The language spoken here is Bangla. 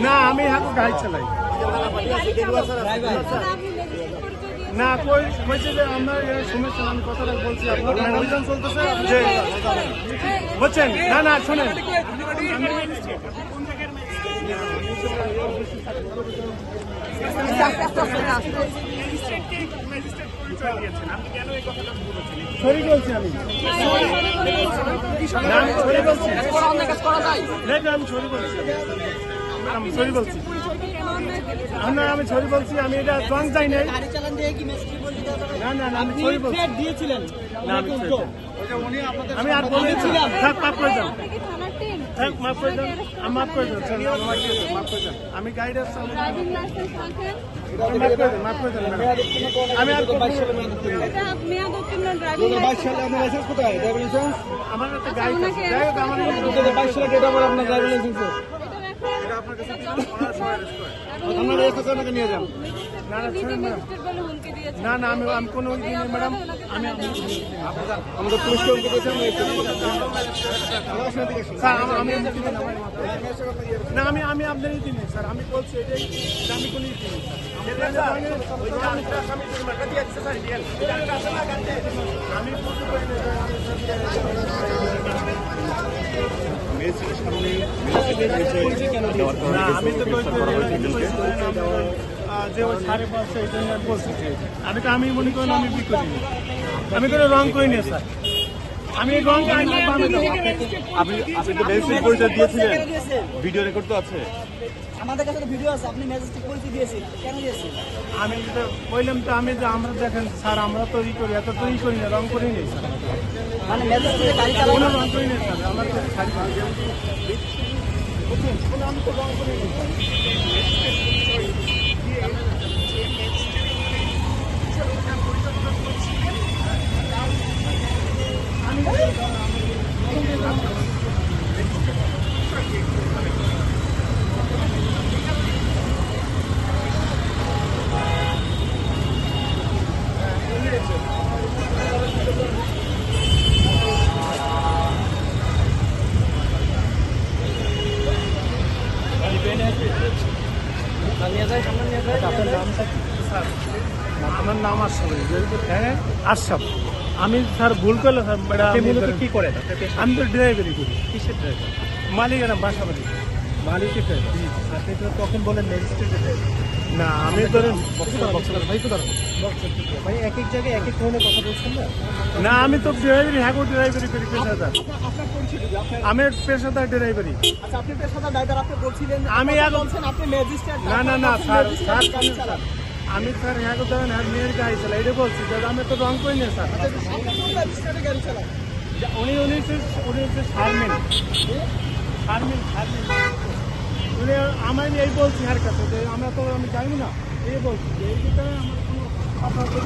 না আমি হাতে গাড়ি চালাই না কইছে যে আমরা সমস্যা আমি কথাটা বলছি আপনার অভিযান চলতেছে যে বুঝছেন না না শোনেন সরি বলছি আমি সরি বলছি আমি সরি বলছি আমি সরি বলছি আমি এটা রং চাই নাই না না না আমি সরি বলছি দিয়েছিলেন আমি আর বলেছিলাম থাক মাফ করে দেন থাক মাফ করে দেন মাফ করে দেন মাফ করে দেন আমি গাইডের মাফ করে দেন আমি আর 22 সালে আপনার লাইসেন্স কোথায় ড্রাইভিং লাইসেন্স আমার একটা গাইড আছে আমার 22 সালে ডেট আমার আপনার ড্রাইভিং লাইসেন্স এটা আপনার কাছে আমরা রেজিস্ট্রেশন আপনাকে নিয়ে যাব না না আমি কোনো ম্যাডাম আমি আমাদের পুলিশকে হুমকি দিয়েছেন স্যার আমি না আমি আপনারই দিন স্যার আমি বলছি এটাই আমি কোনো আমি তো যে ওই 5:30 এই জন্য বলছি আমি মনে করেন আমি বিক্রি করিনি আমি কোনো রং করিনি স্যার আমি রং আপনি তো ম্যাজিস্ট্রেট পরিচয় দিয়েছিলেন ভিডিও রেকর্ড তো আছে আমাদের কাছে ভিডিও আছে আপনি ম্যাজিস্ট্রেট পরিচয় দিয়েছেন কেন দিয়েছেন আমি তো বললাম তো আমি যে আমরা দেখেন স্যার আমরা তো করি এত তো করি না রং করি নি স্যার মানে ম্যাজিস্ট্রেট গাড়ি চালানো রং করি না স্যার আমার তো শাড়ি আমি তো রং করি নি আমার নাম আশরাফ আমি স্যার ভুল করলে স্যার কি করে আমি তো ড্রাইভারি করি কিসের ড্রাইভার মালিকের বাসা মালিকের ড্রাইভার আপনি তো তখন বলেন না আমি ধরেন ভাই এক এক জায়গায় এক এক ধরনের কথা বলছেন না আমি তো ড্রাইভারি ড্রাইভারি করি পেশাদার আমি পেশাদার ড্রাইভারি আমি না না না স্যার আমি স্যার মেয়ের গাড়ি চালাই এটা বলছি আমি তো রং করি না স্যার উনি হচ্ছে শারমিন উনি আমি এই বলছি হার কাছে যে আমরা তো আমি জানি না এই বলছি এই আমার কোনো